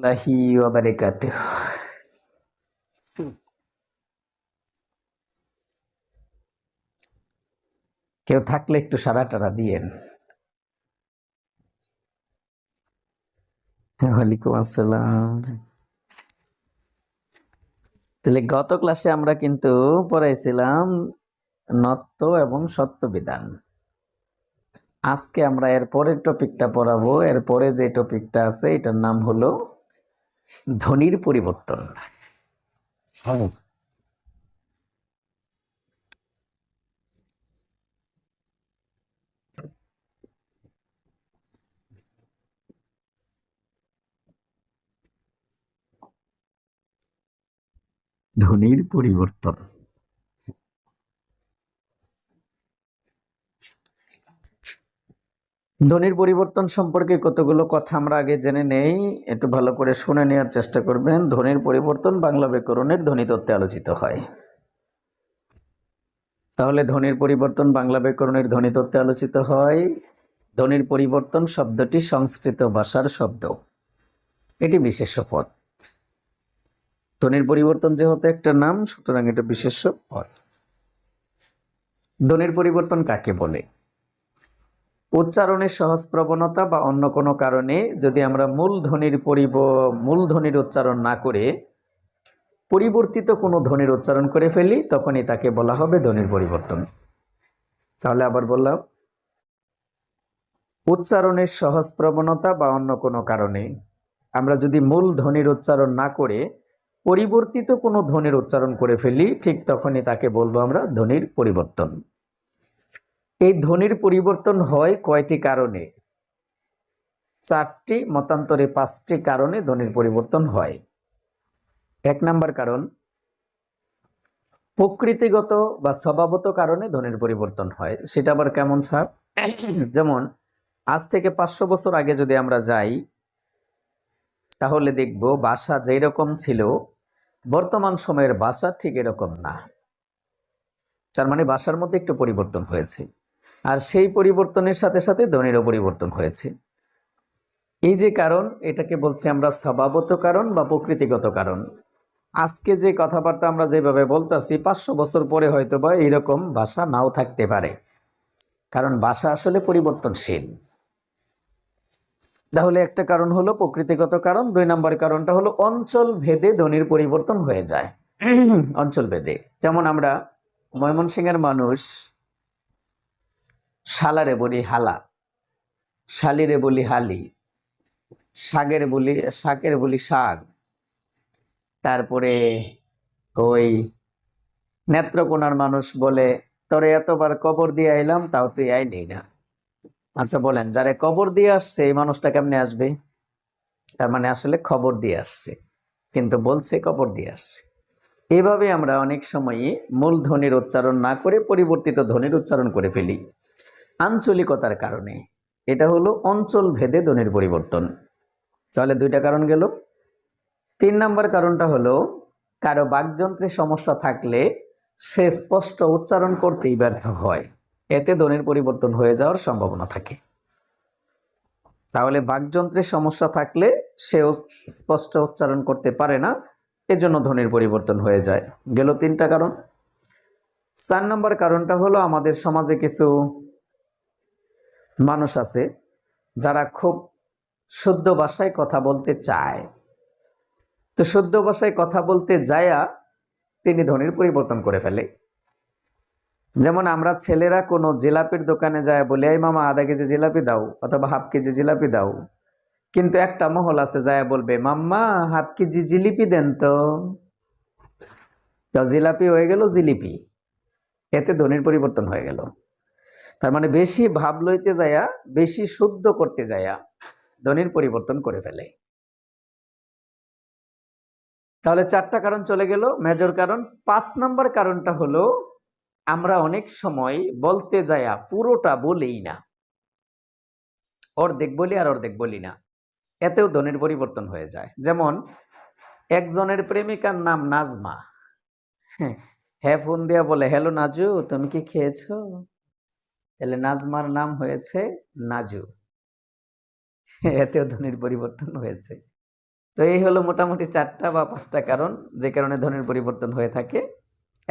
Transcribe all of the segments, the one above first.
লাহি ওয়া বারাকাতুহু। কেউ থাকলে একটু সাড়া টাড়া দিয়েন। ওয়ালাইকুম আসসালাম। তাহলে গত ক্লাসে আমরা কিন্তু পড়াইছিলাম নত্ব এবং সত্য বিধান। আজকে আমরা এর পরের টপিকটা পড়াবো। এর পরে যে টপিকটা আছে এটার নাম হলো ধ্বনির পরিবর্তন। ধ্বনির পরিবর্তন। ধ্বনির পরিবর্তন সম্পর্কে কতগুলো কথা আমরা আগে জেনে নেই, একটু ভালো করে শুনে নেওয়ার চেষ্টা করবেন। ধ্বনির পরিবর্তন বাংলা ব্যাকরণের ধ্বনি তত্ত্বে আলোচিত হয়। তাহলে ধ্বনির পরিবর্তন বাংলা ব্যাকরণের ধ্বনি তত্ত্বে আলোচিত হয়। ধ্বনির পরিবর্তন শব্দটি সংস্কৃত ভাষার শব্দ, এটি বিশেষ্য পদ। ধ্বনির পরিবর্তন যেহেতু একটা নাম, সুতরাং এটা বিশেষ্য পদ। ধ্বনির পরিবর্তন কাকে বলে? উচ্চারণের সহজ প্রবণতা বা অন্য কোনো কারণে যদি আমরা মূল ধ্বনির উচ্চারণ না করে পরিবর্তিত কোনো ধ্বনির উচ্চারণ করে ফেলি, তখনই তাকে বলা হবে ধ্বনির পরিবর্তন। তাহলে আবার বললাম, উচ্চারণের সহজ প্রবণতা বা অন্য কোনো কারণে আমরা যদি মূল ধ্বনির উচ্চারণ না করে পরিবর্তিত কোনো ধ্বনির উচ্চারণ করে ফেলি, ঠিক তখনই তাকে বলবো আমরা ধ্বনির পরিবর্তন। এই ধ্বনির পরিবর্তন হয় কয়টি কারণে? 4টি, মতান্তরে 5টি কারণে ধ্বনির পরিবর্তন হয়। 1 নাম্বার কারণ, প্রকৃতিগত বা স্বভাবত কারণে ধ্বনির পরিবর্তন হয়। সেটা আবার কেমন স্যার? যেমন আজ থেকে 500 বছর আগে যদি আমরা যাই, তাহলে দেখব ভাষা যেই রকম ছিল বর্তমান সময়ের ভাষা ঠিক এরকম না। তার মানে ভাষার মধ্যে একটু পরিবর্তন হয়েছে, আর সেই পরিবর্তনের সাথে সাথে ধ্বনিরও পরিবর্তন হয়েছে। এই যে কারণ, এটাকে বলছি আমরা স্বভাবত কারণ বা প্রকৃতিগত কারণ। আজকে যে কথাবার্তা আমরা যেভাবে বলতেছি, 500 বছর পরে হয়তো বা এইরকম ভাষা নাও থাকতে পারে, কারণ ভাষা আসলে পরিবর্তনশীল। তাহলে একটা কারণ হলো প্রকৃতিগত কারণ। 2 নম্বর কারণটা হলো অঞ্চল ভেদে ধ্বনির পরিবর্তন হয়ে যায়। অঞ্চল ভেদে, যেমন আমরা ময়মনসিংহের মানুষ শালারে বলি হালা, শালিরে বলি হালি, শাকের বলি শাক, তারপরে ওই নেত্রকোনার মানুষ বলে তোরে এতবার কবর দিয়ে আইলাম তাও তুই আইনি না। আচ্ছা বলেন, যারে কবর দিয়ে আসছে এই মানুষটা কেমনে আসবে? তার মানে আসলে খবর দিয়ে আসছে, কিন্তু বলছে কবর দিয়ে আসছে। এভাবে আমরা অনেক সময়ই মূল ধ্বনির উচ্চারণ না করে পরিবর্তিত ধ্বনির উচ্চারণ করে ফেলি আঞ্চলিকতার কারণে। এটা হলো অঞ্চল ভেদে ধ্বনির পরিবর্তন। তাহলে 2টা কারণ গেল। 3 নম্বর কারণটা হলো কারো বাকযন্ত্রে সমস্যা থাকলে সে স্পষ্ট উচ্চারণ করতেই ব্যর্থ হয়, এতে ধ্বনির পরিবর্তন হয়ে যাওয়ার সম্ভাবনা থাকে। তাহলে বাকযন্ত্রের সমস্যা থাকলে সে স্পষ্ট উচ্চারণ করতে পারে না, এজন্য ধ্বনির পরিবর্তন হয়ে যায়। গেল 3টা কারণ। 4 নম্বর কারণটা হলো আমাদের সমাজে কিছু মানুষ আছে যারা খুব শুদ্ধ ভাষায় কথা বলতে চায়। তো শুদ্ধ ভাষায় কথা বলতে যায়া তিনি ধ্বনির পরিবর্তন করে ফেলে। যেমন আমরা ছেলেরা কোনো জিলাপির দোকানে যায় বলি, এই মামা আধা কেজি জিলাপি দাও অথবা হাফ কেজি জিলাপি দাও, কিন্তু একটা মহল আছে যায় বলবে মাম্মা হাফ কেজি জিলিপি দেন তো। তো জিলাপি হয়ে গেল জিলিপি, এতে ধ্বনির পরিবর্তন হয়ে গেল। তার মানে বেশি ভাব লইতে যায়া, বেশি শুদ্ধ করতে যায়া ধ্বনির পরিবর্তন করে ফেলে। তাহলে 4টা কারণ চলে গেল, মেজর কারণ। 5 নম্বর কারণটা হলো আমরা অনেক সময় বলতে যায়া পুরোটা বলেই না, অর্ধেক বলি আর অর্ধেক বলি না, এতেও ধ্বনির পরিবর্তন হয়ে যায়। যেমন একজনের প্রেমিকার নাম নাজমা, হ্যাঁ ফোন দিয়া বলে হ্যালো নাজু তুমি কি খেয়েছো? তাহলে নাজমার নাম হয়েছে নাজু, এতেও ধ্বনির পরিবর্তন হয়েছে। তো এই হলো মোটামুটি 4টা বা 5টা কারণ যে কারণে ধ্বনির পরিবর্তন হয়ে থাকে।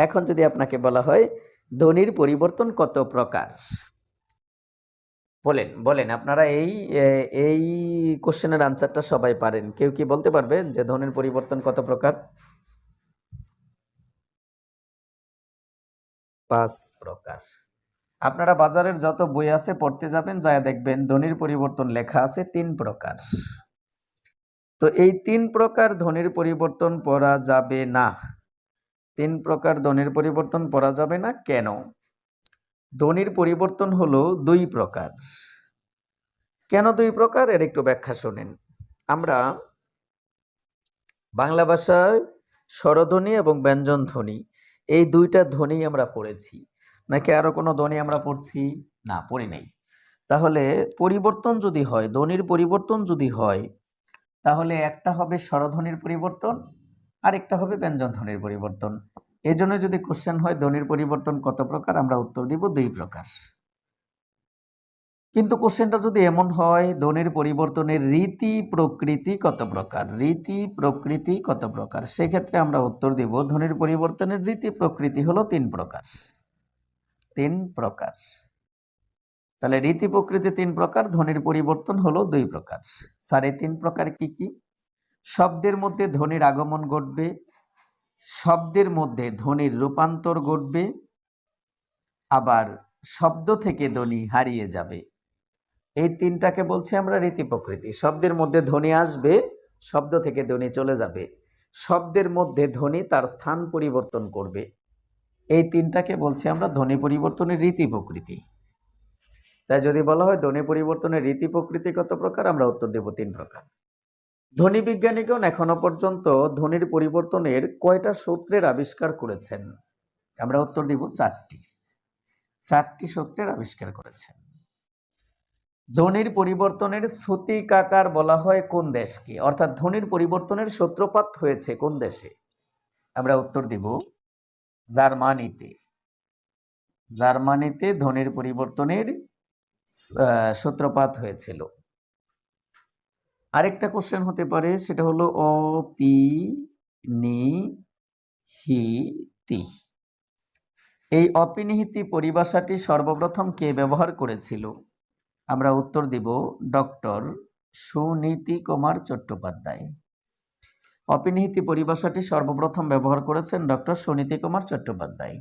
এখন যদি আপনাকে বলা হয় ধ্বনির পরিবর্তন কত প্রকার, বলেন আপনারা এই কোশ্চেনের আনসারটা সবাই পারেন। কেউ কি বলতে পারবেন যে ধ্বনির পরিবর্তন কত প্রকার? 5 প্রকার। আপনারা বাজারের যত বই আছে পড়তে যাবেন, যায় দেখবেন ধ্বনির পরিবর্তন লেখা আছে 3 প্রকার। তো এই 3 প্রকার ধ্বনির পরিবর্তন পড়া যাবে না। 3 প্রকার ধ্বনির পরিবর্তন পড়া যাবে না কেন? ধ্বনির পরিবর্তন হলো 2 প্রকার। কেন 2 প্রকার এর একটু ব্যাখ্যা শোনেন। আমরা বাংলা ভাষায় স্বরধ্বনি এবং ব্যঞ্জন ধ্বনি এই 2টা ধ্বনি আমরা পড়েছি, নাকি আরো কোনো ধ্বনি আমরা পড়ছি? না, পড়ি নাই। তাহলে পরিবর্তন যদি হয়, ধ্বনির পরিবর্তন যদি হয়, তাহলে একটা হবে স্বরধ্বনির পরিবর্তন আর একটা হবে ব্যঞ্জন ধ্বনির পরিবর্তন। এই জন্য যদি কোশ্চেন হয় ধ্বনির পরিবর্তন কত প্রকার, আমরা উত্তর দিব 2 প্রকার। কিন্তু কোশ্চেনটা যদি এমন হয় ধ্বনির পরিবর্তনের রীতি প্রকৃতি কত প্রকার, রীতি প্রকৃতি কত প্রকার, সেক্ষেত্রে আমরা উত্তর দিব ধ্বনির পরিবর্তনের রীতি প্রকৃতি হলো 3 প্রকার। 3 প্রকার। তাহলে রীতি প্রকৃতি 3 প্রকার, ধ্বনির পরিবর্তন হলো 2 প্রকার। স্যার এই 3 প্রকার কি কি? শব্দের মধ্যে ধ্বনির আগমন ঘটবে, শব্দের মধ্যে ধ্বনির রূপান্তর ঘটবে, আবার শব্দ থেকে ধ্বনি হারিয়ে যাবে। এই 3টাকে বলছি আমরা রীতি প্রকৃতি। শব্দের মধ্যে ধ্বনি আসবে, শব্দ থেকে ধ্বনি চলে যাবে, শব্দের মধ্যে ধ্বনি তার স্থান পরিবর্তন করবে। এই 3টাকে বলছি আমরা ধ্বনি পরিবর্তনের রীতি প্রকৃতি। তাই যদি বলা হয় ধ্বনি পরিবর্তনের রীতি প্রকৃতি কত প্রকার, আমরা উত্তর দেব 3 প্রকার। ধ্বনি বিজ্ঞানীগণ এখনো পর্যন্ত ধ্বনির পরিবর্তনের কয়টা সূত্রের আবিষ্কার করেছেন? আমরা উত্তর দিব 4টি। 4টি সূত্রের আবিষ্কার করেছেন। ধ্বনির পরিবর্তনের সূতিকাগার বলা হয় কোন দেশকে, অর্থাৎ ধ্বনির পরিবর্তনের সূত্রপাত হয়েছে কোন দেশে? আমরা উত্তর দিব জার্মানিতে। জার্মানিতে ধ্বনির পরিবর্তনের সূত্রপাত হয়েছিল। আরেকটা কোশ্চেন হতে পারে, সেটা হলো অপিনিহিতি। এই অপিনিহিতি পরিভাষাটি সর্বপ্রথম কে ব্যবহার করেছিল? আমরা উত্তর দিব ডক্টর সুনীতি কুমার চট্টোপাধ্যায়। অপিনিহিতি পরিভাষাটি সর্বপ্রথম ব্যবহার করেছেন ডক্টর সুনীতি কুমার চট্টোপাধ্যায়।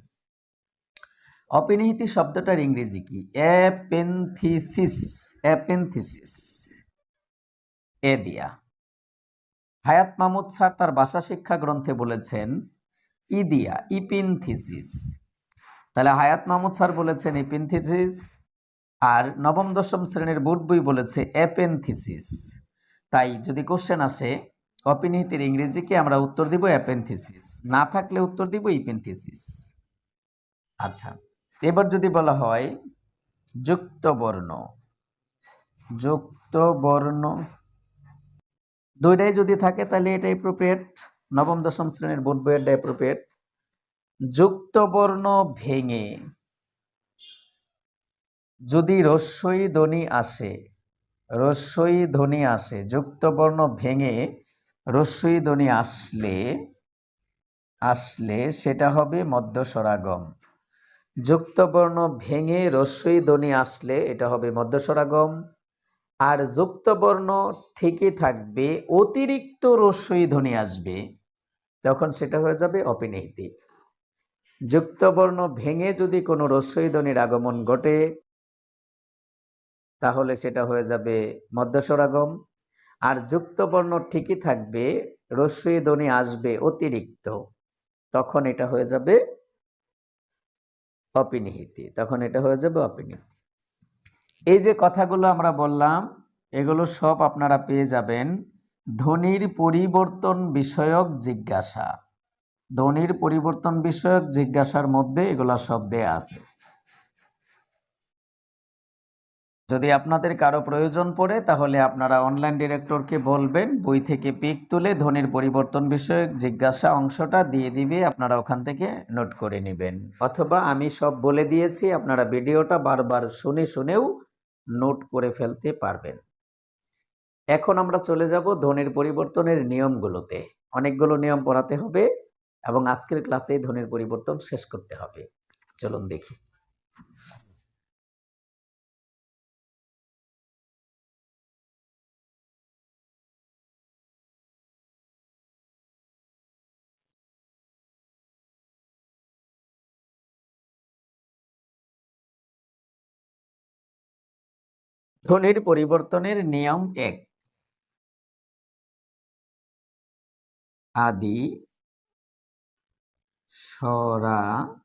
অপিনিহিতি শব্দটার ইংরেজি কি? অ্যাপেনথিসিস। অ্যাপেনথিসিস এ দিয়া। হায়াত মাহমুদ স্যার তার ভাষা শিক্ষা গ্রন্থে বলেছেন ইদিয়া, ইপিনথিসিস। তাহলে হায়াত মাহমুদ স্যার বলেছেন ইপিনথিসিস, আর নবম দশম শ্রেণীর বোর্ড বই বলেছে অ্যাপেনথিসিস। তাই যদি কোশ্চেন আসে অপিনিহিতির ইংরেজি কি, আমরা উত্তর দিব অ্যাপেনথিসিস, না থাকলে উত্তর দিব ইপিনথিসিস। আচ্ছা, এবার যদি বলা হয় যুক্ত বর্ণ, যুক্ত বর্ণ 2টাই যদি থাকে তাহলে এটা অ্যাপ্রোপ্রিয়েট, নবম দশম শ্রেণীর বোর্ড বইয়ের অ্যাপ্রোপ্রিয়েট। যুক্ত বর্ণ ভেঙে যদি রস্বই ধ্বনি আসে, রস্বই ধ্বনি আসে, যুক্ত বর্ণ ভেঙে রস্বই ধ্বনি আসলে সেটা হবে মধ্যস্বরাগম। যুক্ত বর্ণ ভেঙে রস্বই ধ্বনি আসলে এটা হবে মধ্যস্বরাগম। আর যুক্ত বর্ণ ঠিকই থাকবে, অতিরিক্ত রস্বই ধ্বনি আসবে, তখন সেটা হয়ে যাবে অপিনিহিতি। যুক্ত বর্ণ ভেঙে যদি কোনো রস্বই ধ্বনির আগমন ঘটে তাহলে সেটা হয়ে যাবে মধ্যস্বরাগম। আর যুক্ত বর্ণ ঠিকই থাকবে, রস্বই ধ্বনি আসবে অতিরিক্ত, তখন এটা হয়ে যাবে অপিনিহিতি, তখন এটা হয়ে যাবে অপিনিহিতি। এই যে কথাগুলো আমরা বললাম এগুলো সব আপনারা পেয়ে যাবেন ধ্বনির পরিবর্তন বিষয়ক জিজ্ঞাসা। ধ্বনির পরিবর্তন বিষয়ক জিজ্ঞাসার মধ্যে এগুলো সব দেয়া আছে। যদি আপনাদের কারো প্রয়োজন পড়ে তাহলে আপনারা অনলাইন ডিরেক্টরকে বলবেন বই থেকে পিক তুলে ধ্বনির পরিবর্তন বিষয়ক জিজ্ঞাসা অংশটা দিয়ে দিবে, আপনারা ওখান থেকে নোট করে নেবেন। অথবা আমি সব বলে দিয়েছি, আপনারা ভিডিওটা বারবার শুনেও নোট করে ফেলতে পারবেন। এখন আমরা চলে যাব ধ্বনির পরিবর্তনের নিয়মগুলোতে। অনেকগুলো নিয়ম পড়াতে হবে এবং আজকের ক্লাসে ধ্বনির পরিবর্তন শেষ করতে হবে। চলুন দেখি। ধ্বনির পরিবর্তনের নিয়ম 1। আদি স্বরাগম।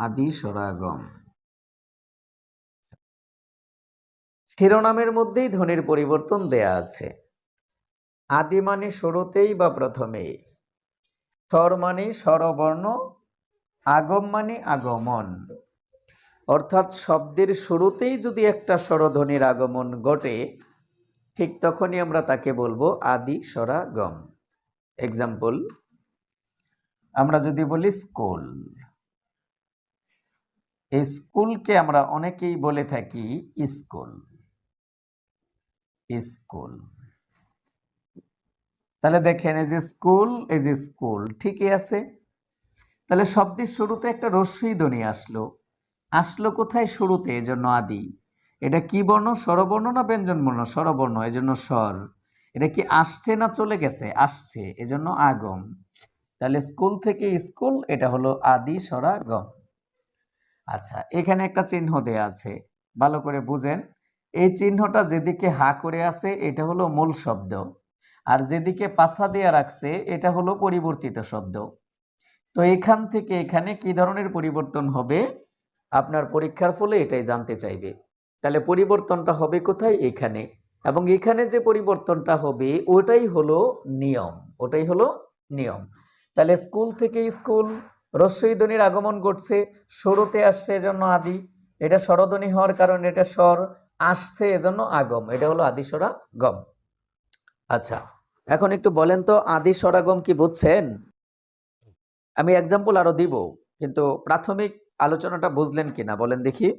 আদি স্বরাগম। শিরোনামের মধ্যেই ধ্বনির পরিবর্তন দেয়া আছে। আদি মানে শুরুতেই বা প্রথমেই, স্বর মানে স্বরবর্ণ, আগম মানে আগমন। অর্থাৎ শব্দের শুরুতেই যদি একটা স্বরধ্বনির আগমন ঘটে, ঠিক তখনই আমরা তাকে বলবো আদি স্বরাগম। এক্সাম্পল, আমরা যদি বলি স্কুল, এই স্কুলকে আমরা অনেকেই বলে থাকি স্কুল। স্কুল, তাহলে দেখেন এই যে স্কুল, এই যে স্কুল ঠিকই আছে। তাহলে শব্দের শুরুতে একটা রস্যই ধ্বনি আসলো। আসলো কোথায়? শুরুতে, এজন্য আদি। এটা কি বর্ণ? স্বরবর্ণ না ব্যঞ্জন বর্ণ? স্বরবর্ণ, এজন্য স্বর। এটা কি আসছে না চলে গেছে? আসছে, এজন্য আগম। তাহলে স্কুল থেকে স্কুল, এটা হলো আদি স্বরাগম। আচ্ছা, এখানে একটা চিহ্ন দেয়া আছে, ভালো করে বুঝেন। এই চিহ্নটা যেদিকে হা করে আছে এটা হলো মূল শব্দ, আর যেদিকে পাছা দেয়া রাখছে এটা হলো পরিবর্তিত শব্দ। তো এখান থেকে এখানে কি ধরনের পরিবর্তন হবে আপনার পরীক্ষার ফলে এটাই জানতে চাইবে। তাহলে পরিবর্তনটা হবে কোথায়? এখানে। এবং এখানে যে পরিবর্তনটা হবে ওটাই হলো নিয়ম, ওটাই হলো নিয়ম। তাহলে স্কুল থেকে স্কুল, রস্যই ধ্বনির আগমন ঘটছে, শুরুতে আসছে এজন্য আদি, এটা স্বরধ্বনি হওয়ার কারণে এটা স্বর, আসছে এজন্য আগম, এটা হলো আদি স্বরাগম। আচ্ছা, এখন একটু বলেন তো আদি স্বরাগম কি বুঝছেন? আমি এক্সাম্পল আরো দিব, কিন্তু প্রাথমিক আলোচনাটা বুঝলেন কিনা বলেন দেখি।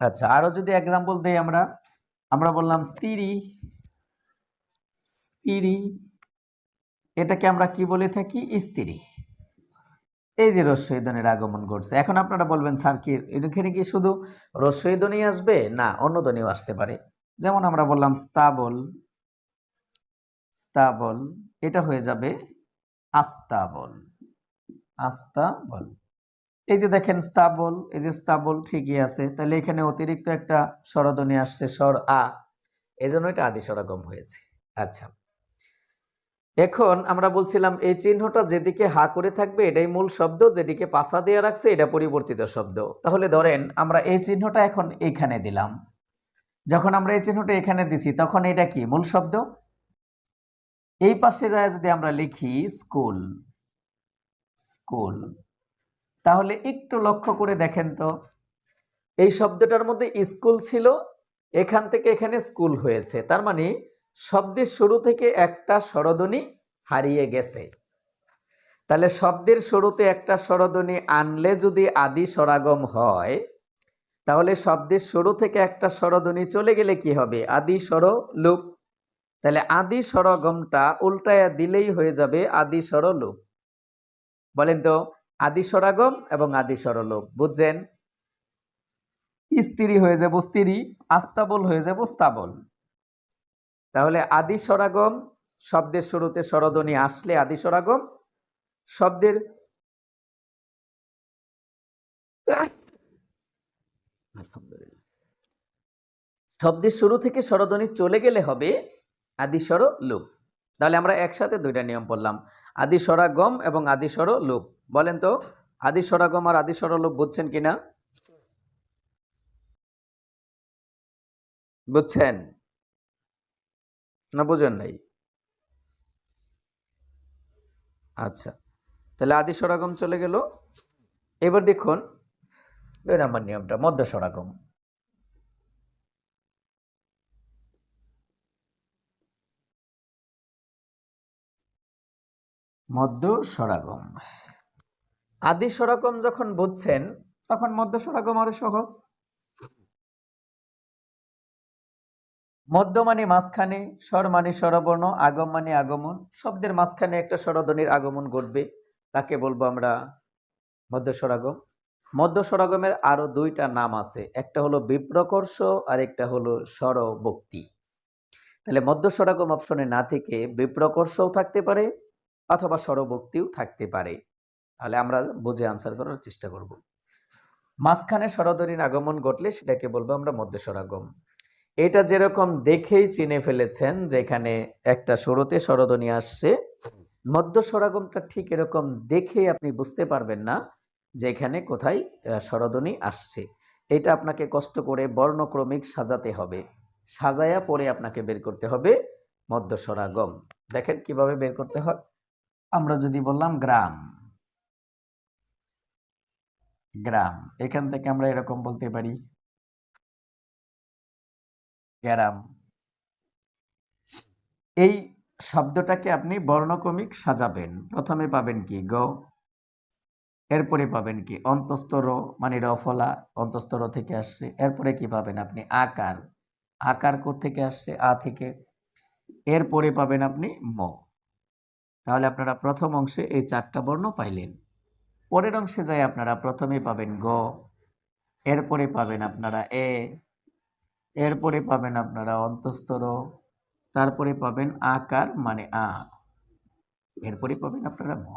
আচ্ছা, আরো যদি এক্সাম্পল দেই, আমরা আমরা বললাম স্ত্রী। স্ত্রী, এটাকে আমরা কি বলে থাকি? স্ত্রী। এই যে রস্যই ধ্বনির আগমন ঘটছে। এখন আপনারা বলবেন স্যার কি এখানে কি শুধু রস্যই ধ্বনি আসবে? না, অন্য ধ্বনিও আসতে পারে। যেমন আমরা বললাম স্তাবল। স্তাবল, এটা হয়ে যাবে আস্তাবল। আস্তাবল। এই যে দেখেন স্তাবল, এই যে স্তাবল ঠিকই আছে। তাহলে এখানে অতিরিক্ত একটা স্বরধ্বনি আসছে, স্বর আ, এজন্য এটা আদি স্বরাগম হয়েছে। আচ্ছা, এখন আমরা বলছিলাম এই চিহ্নটা যেদিকে হা করে থাকবে এটাই মূল শব্দ, যেদিকে পাছা দিয়ে রাখছে এটা পরিবর্তিত শব্দ। তাহলে ধরেন আমরা এই চিহ্নটা এখন এখানে দিলাম, যখন আমরা এই চিহ্নটা এখানে দিছি তখন এটা কি? মূল শব্দ। এই পাশে যায় যদি আমরা লিখি স্কুল, স্কুল, তাহলে একটু লক্ষ্য করে দেখেন তো, এই শব্দটার মধ্যে স্কুল ছিল, এখান থেকে এখানে স্কুল হয়েছে, তার মানে শব্দের শুরু থেকে একটা স্বরধ্বনি হারিয়ে গেছে। তাহলে শব্দের শুরুতে একটা স্বরধ্বনি আনলে যদি আদি স্বরাগম হয়, তাহলে শব্দের শুরু থেকে একটা স্বরধ্বনি চলে গেলে কি হবে? আদি স্বরলোপ। তাহলে আদি স্বরাগমটা উল্টায়া দিলেই হয়ে যাবে আদি স্বরলোপ। বলেন তো, আদি স্বরাগম এবং আদি স্বরলোপ বুঝছেন? স্ত্রী হয়ে যাব স্ত্রী, আস্তাবল হয়ে যাব স্তাবল। তাহলে আদি স্বরাগম, শব্দের শুরুতে স্বরধ্বনি আসলে আদি স্বরাগম, শব্দের শব্দের শুরু থেকে স্বরধ্বনি চলে গেলে হবে আদি স্বরলোপ। তাহলে আমরা একসাথে দুইটা নিয়ম পড়লাম, আদি স্বরাগম এবং আদি স্বরলোপ। বলেন তো আদি স্বরাগম আর আদি স্বরলোপ বুঝছেন কিনা? বুঝছেন না বুঝেন নাই? আচ্ছা, তাহলে আদি স্বরাগম চলে গেল। এবার দেখুন 2 নম্বর নিয়মটা, মধ্য স্বরাগম। মধ্য স্বরাগম, আদি স্বরাগম যখন বুঝছেন তখন মধ্য স্বরাগম আরো সহজ। মধ্য মানে মাঝখানে, স্বর মানে স্বরবর্ণ, আগম মানে আগমন, শব্দের মাঝখানে একটা স্বরধ্বনির আগমন ঘটবে, তাকে বলবো আমরা মধ্য স্বরাগম। মধ্য স্বরাগমের আরো দুইটা নাম আছে, একটা হলো বিপ্রকর্ষ আর একটা হলো স্বরবক্তি। তাহলে মধ্য স্বরাগম অপশনে না থেকে বিপ্রকর্ষও থাকতে পারে অথবা স্বরবক্তিও থাকতে পারে। তাহলে আমরা বুঝে আনসার করার চেষ্টা করব। মাঝখানে স্বরধ্বনির আগমন ঘটলে সেটাকে বলবো আমরা মধ্য স্বরাগম। এটা যেরকম দেখেই চিনে ফেলেছেন যেখানে একটা শুরুতে স্বরধ্বনি আসছে, মধ্য স্বরাগমটা ঠিক এরকম দেখেই আপনি বুঝতে পারবেন না যে এখানে কোথায় স্বরধ্বনি আসছে। এটা আপনাকে কষ্ট করে বর্ণক্রমিক সাজাতে হবে, সাজায়া পরে আপনাকে বের করতে হবে মধ্য স্বরাগম। দেখেন কিভাবে বের করতে হয়। আমরা যদি বললাম গ্রাম, গ্রাম, এখান থেকে আমরা এরকম বলতে পারি গ্রাম। এই শব্দটাকে আপনি বর্ণক্রমিক সাজাবেন। প্রথমে পাবেন কি গ, এরপরে পাবেন কি অন্তস্থ র, মানে রফলা, অন্তস্থ র থেকে আসছে। এরপরে কি পাবেন আপনি আকার, আকার থেকে আসছে আ থেকে। এরপরে পাবেন আপনি ম। তাহলে আপনারা প্রথম অংশে এই চারটা বর্ণ পাইলেন। পরের অংশে যাই আপনারা প্রথমে পাবেন গ, এরপরে পাবেন আপনারা এ, এরপরে পাবেন আপনারা অন্তস্থ র, তারপরে পাবেন আকার মানে আ, এরপরে পাবেন আপনারা ম।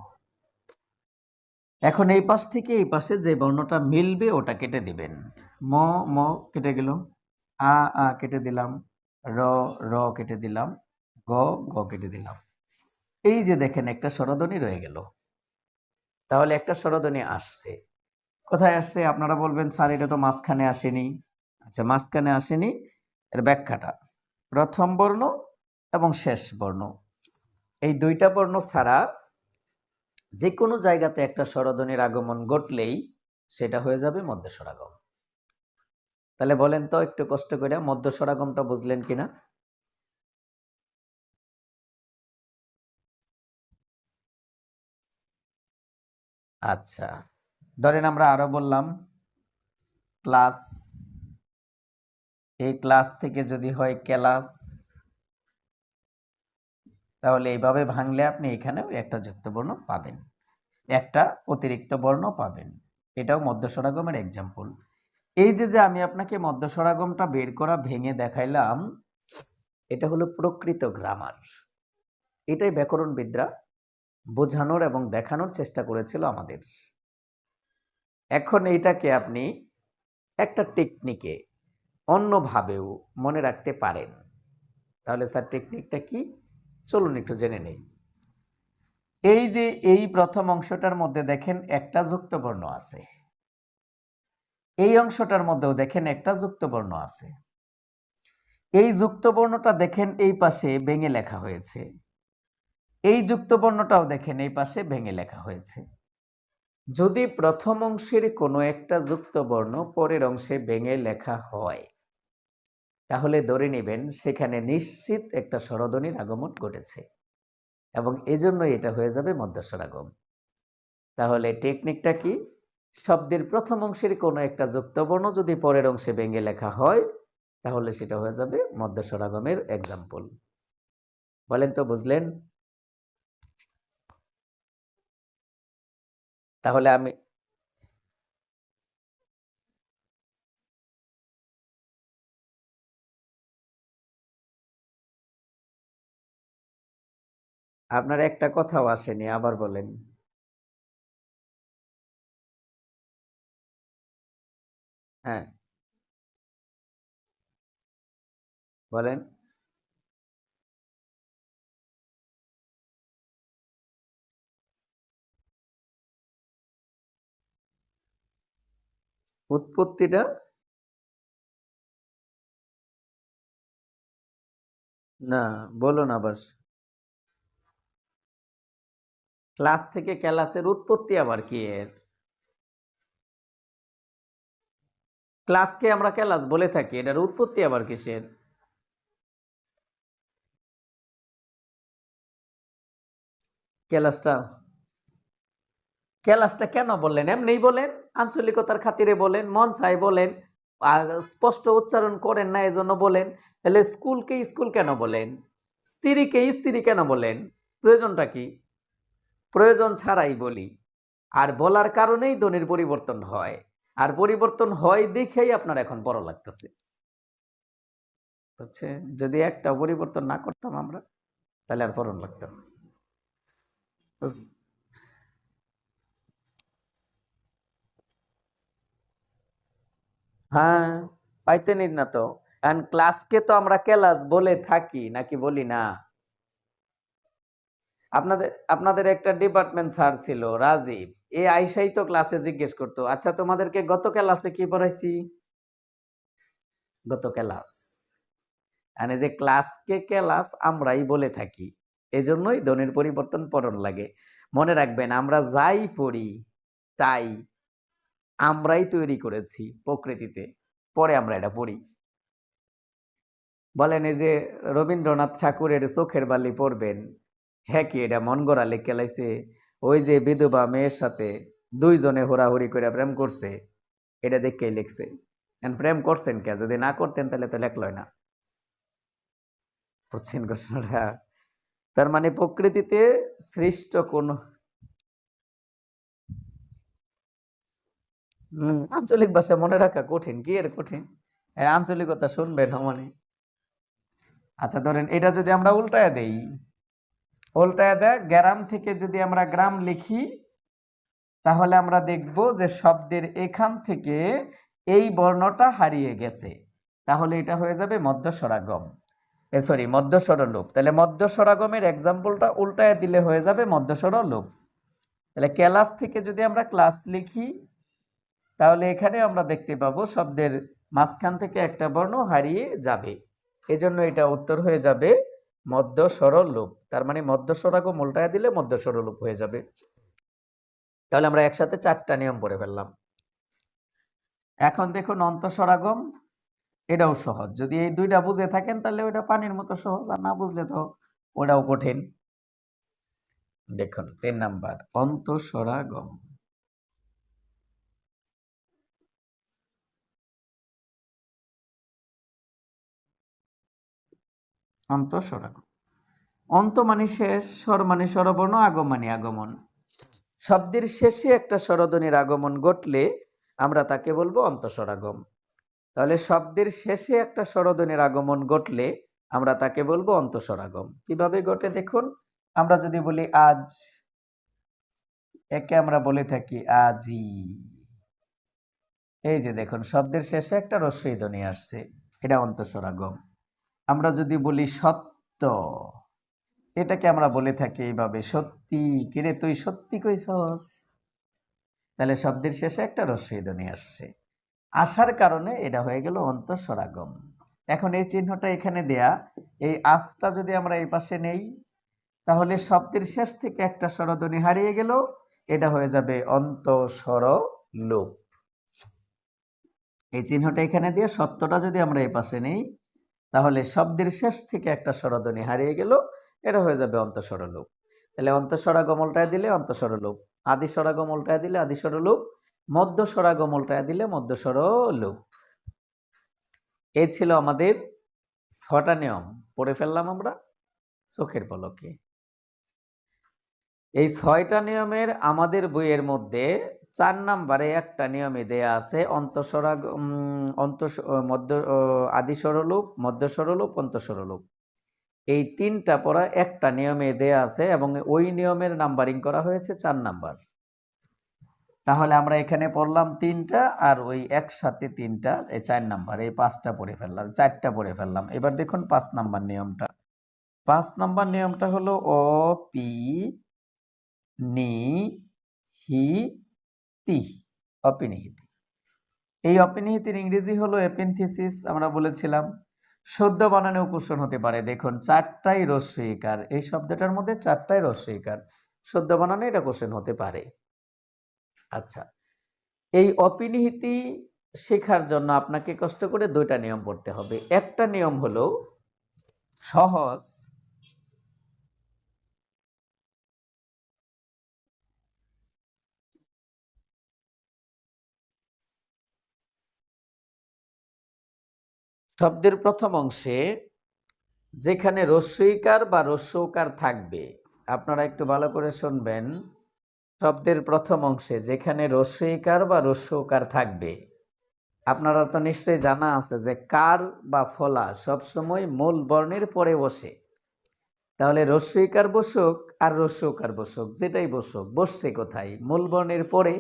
এখন এই পাশ থেকে এই পাশে যে বর্ণটা মিলবে ওটা কেটে দিবেন। ম, ম কেটে গেল, আ, আ কেটে দিলাম, র, র কেটে দিলাম, গ, গ কেটে দিলাম। এই যে দেখেন একটা স্বরধ্বনি রয়ে গেল। তাহলে একটা স্বরধ্বনি আসছে। কোথায় আসছে? আপনারা বলবেন স্যার এটা তো মাঝখানে আসেনি। আচ্ছা, মাঝখানে আসেনি, এর ব্যাখ্যাটা প্রথম বর্ণ এবং শেষ বর্ণ, এই দুইটা বর্ণ ছাড়া যে কোনো জায়গাতে একটা স্বরধ্বনির আগমন ঘটলেই সেটা হয়ে যাবে মধ্য স্বরাগম। তাহলে বলেন তো একটু কষ্ট করে মধ্য স্বরাগমটা বুঝলেন কিনা? আচ্ছা, ধরেন আমরা আরো বললাম ক্লাস, এই ক্লাস থেকে যদি হয় ক্লাস, তাহলে এইভাবে ভাঙলে আপনি এখানেও একটা যুক্ত বর্ণ পাবেন, একটা অতিরিক্ত বর্ণ পাবেন। এটাও মধ্য স্বরাগমের এক্সাম্পল। এই যে যে আমি আপনাকে মধ্য স্বরাগমটা বের করা ভেঙে দেখাইলাম, এটা হলো প্রকৃত গ্রামার। এটাই ব্যাকরণবিদরা বোঝানোর এবং দেখানোর চেষ্টা করেছিল আমাদের। এখন এইটাকে আপনি একটা টেকনিকে অন্যভাবেও মনে রাখতে পারেন। তাহলে স্যার টেকনিকটা কি? চলুন একটু জেনে নেই। এই যে এই প্রথম অংশটার মধ্যে দেখেন একটা যুক্ত বর্ণ আছে, এই অংশটার মধ্যেও দেখেন একটা যুক্ত বর্ণ আছে। এই যুক্ত বর্ণটা দেখেন এই পাশে ভেঙে লেখা হয়েছে, এই যুক্ত বর্ণটাও দেখেন এই পাশে ভেঙে লেখা হয়েছে। যদি প্রথম অংশের কোনো একটা যুক্ত বর্ণ পরের অংশে ভেঙে লেখা হয়, তাহলে ধরে নেবেন সেখানে নিশ্চিত একটা স্বরধ্বনির আগমন ঘটেছে এবং এজন্যই এটা হয়ে যাবে মধ্য স্বরাগম। তাহলে টেকনিকটা কি? শব্দের প্রথম অংশের কোনো একটা যুক্ত বর্ণ যদি পরের অংশে ভেঙে লেখা হয়, তাহলে সেটা হয়ে যাবে মধ্য স্বরাগমের এক্সাম্পল। বলেন তো বুঝলেন? তাহলে আমি আপনার একটা কথাও আসেনি, আবার বলেন। হ্যাঁ, বলেন। উৎপত্তিটা না, বলুন আবার। ক্লাস থেকে ক্যালাসের উৎপত্তি আবার কি এর? ক্লাসকে আমরা ক্যালাস বলে থাকি, এটার উৎপত্তি আবার কিসের? ক্যালাসটা, ক্যালাসটা কেন বললেন? এমনিই বলেন, আঞ্চলিকতার খাতিরে বলেন, মন চাই বলেন, স্পষ্ট উচ্চারণ করেন না, এজন্য বলেন। তাহলে স্কুলকে স্কুল কেন বলেন, স্ত্রীকে স্ত্রী কেন বলেন? প্রয়োজনটা কি? প্রয়োজন ছাড়াই বলি, আর বলার কারণেই ধ্বনির পরিবর্তন হয়, আর পরিবর্তন হয় দেখেই আপনার এখন বড় লাগতেছে। হচ্ছে যদি একটা পরিবর্তন না করতাম আমরা, তাহলে আর ফরন লাগতো না। হ্যাঁ, পাইতেনি না তো। কারণ ক্লাসকে তো আমরা ক্লাস বলে থাকি, নাকি বলি না? আপনাদের আপনাদের একটা ডিপার্টমেন্ট স্যার ছিল রাজীব, এ আইসাই তো ক্লাসে জিজ্ঞেস করতো, আচ্ছা তোমাদেরকে গত ক্লাসে কি পড়াইছি? গত ক্লাস। মানে যে ক্লাসকে ক্লাস আমরাই বলে থাকি, এজন্যই ধ্বনির পরিবর্তন পড়ন লাগে। মনে রাখবেন, আমরা যাই পড়ি তাই আমরাই তৈরি করেছি প্রকৃতিতে, পরে আমরা এটা পড়ি। বলেন, এই যে রবীন্দ্রনাথ ঠাকুরের চোখের বালি পড়বেন, হ্যাঁ কি এটা মন গড়া লিখে লাইছে? ওই যে বিধবা মেয়ের সাথে দুইজনে হুড়াহুড়ি করে প্রেম করছে, এটা দেখেই লিখছে। প্রেম করছেন কে? যদি না করতেন তাহলে তো লেখলই না। বুঝছেন ঘটনাটা? তার মানে প্রকৃতিতে সৃষ্ট কোন আঞ্চলিক ভাষা মনে রাখা কঠিন? কি এর কঠিন? আঞ্চলিকতা শুনবেন মানে। আচ্ছা ধরেন এটা যদি আমরা উল্টায়া দেই, উল্টায়া দেয় গ্রাম থেকে যদি আমরা গ্রাম লিখি, তাহলে আমরা দেখব যে শব্দের এখান থেকে এই বর্ণটা হারিয়ে গেছে, তাহলে এটা হয়ে যাবে মধ্যস্বরাগম। সরি, মধ্যস্বরলোপ। তাহলে মধ্যস্বরাগমের এক্সাম্পলটা উল্টায় দিলে হয়ে যাবে মধ্যস্বরলোপ। তাহলে ক্লাস থেকে যদি আমরা ক্লাস লিখি, তাহলে এখানে আমরা দেখতে পাবো শব্দের মাঝখান থেকে একটা বর্ণ হারিয়ে যাবে, এজন্য এটা উত্তর হয়ে যাবে মধ্যস্বরলোপ। তার মানে মধ্যস্বরাগম উল্টায় দিলে মধ্যস্বরলোপ হয়ে যাবে। তাহলে আমরা একসাথে 4টা নিয়ম পড়ে ফেললাম। এখন দেখুন অন্তঃস্বরাগম, এটাও সহজ। যদি এই দুইটা বুঝে থাকেন তাহলে ওইটা পানির মতো সহজ, আর না বুঝলে তো ওটাও কঠিন। দেখুন 3 নাম্বার অন্তঃস্বরাগম। অন্তঃস্বরাগম, অন্ত মানে শেষ, স্বর মানে স্বরবর্ণ, আগম মানে আগমন। শব্দের শেষে একটা স্বরধ্বনির আগমন ঘটলে আমরা তাকে বলবো অন্তঃস্বরাগম। তাহলে শব্দের শেষে একটা স্বরধ্বনির আগমন ঘটলে আমরা তাকে বলবো অন্তঃস্বরাগম। কিভাবে ঘটে দেখুন, আমরা যদি বলি আজ, একে আমরা বলে থাকি আজি। এই যে দেখুন শব্দের শেষে একটা রস্বই ধ্বনি আসছে, এটা অন্তঃস্বরাগম। আমরা যদি বলি সত্য, এটাকে আমরা বলে থাকি এইভাবে, সত্যি, কিরে তুই সত্যি কইছস। তাহলে শব্দের শেষে একটা রস্বই ধ্বনি আসছে, আসার কারণে এটা হয়ে গেল অন্তঃস্বরাগম। এখন এই চিহ্নটা এখানে দেয়া, এই আজটা যদি আমরা এই পাশে নেই, তাহলে শব্দের শেষ থেকে একটা স্বরধ্বনি হারিয়ে গেল, এটা হয়ে যাবে অন্তঃস্বরলোপ। এই চিহ্নটা এখানে দিয়ে সত্যটা যদি আমরা এই পাশে নেই, তাহলে শব্দের শেষ থেকে একটা স্বরধ্বনি হারিয়ে গেল, এটা হয়ে যাবে অন্তঃস্বরলোপ। তাহলে অন্তঃস্বরাগম উল্টায় দিলে অন্তঃস্বরলোপ, আদি স্বরাগম উল্টায় দিলে আদি স্বরলোপ, মধ্য স্বরাগম উল্টায় দিলে মধ্যস্বরলোপ। এই ছিল আমাদের 6টা নিয়ম, পড়ে ফেললাম আমরা চোখের পলকে। এই 6টা নিয়মের আমাদের বইয়ের মধ্যে 4 নাম্বারে একটা নিয়মে দেয়া আছে অন্তঃস্বরাগম, মধ্য, আদি স্বরলোপ, মধ্য স্বরলোপ, অন্তঃস্বরলোপ। এই 3টা পড়া একটা নিয়মে দেয়া আছে এবং ওই নিয়মের নাম্বারিং করা হয়েছে 4 নাম্বার। তাহলে আমরা এখানে পড়লাম 3টা, আর ওই একসাথে 3টা, এই 4 নাম্বার, এই 5টা পড়ে ফেললাম, 4টা পড়ে ফেললাম। এবার দেখুন 5 নাম্বার নিয়মটা। 5 নাম্বার নিয়মটা হলো অ পি নি হি তি, অপিনিহিতি। এই অপিনিহিতির ইংরেজি হলো এপেনথিসিস। আমরা বলেছিলাম শুদ্ধ বানানেও কোশ্চেন হতে পারে। দেখুন 4টাই রস্বইকার, এই শব্দটার মধ্যে 4টাই রস্বইকার, শুদ্ধ বানানে এটা কোশ্চেন হতে পারে। আচ্ছা, এই অপিনিহিতি শেখার জন্য আপনাকে কষ্ট করে 2টা নিয়ম পড়তে হবে। একটা নিয়ম হলো সহজ শব্দের প্রথম অংশে যেখানে রস্যইকার বা রস্যৌকার থাকবে, আপনারা একটু ভালো করে শুনবেন। শব্দের প্রথম অংশে যেখানে রস্যইকার বা রস্যৌকার থাকবে, আপনারা তো নিশ্চয়ই জানা আছে যে কার বা ফলা সবসময় মূল বর্ণের পরে বসে। তাহলে রস্যইকার বসুক আর রস্যৌকার বসুক, যেটাই বসুক, বসছে কোথায়? মূল বর্ণের পরে।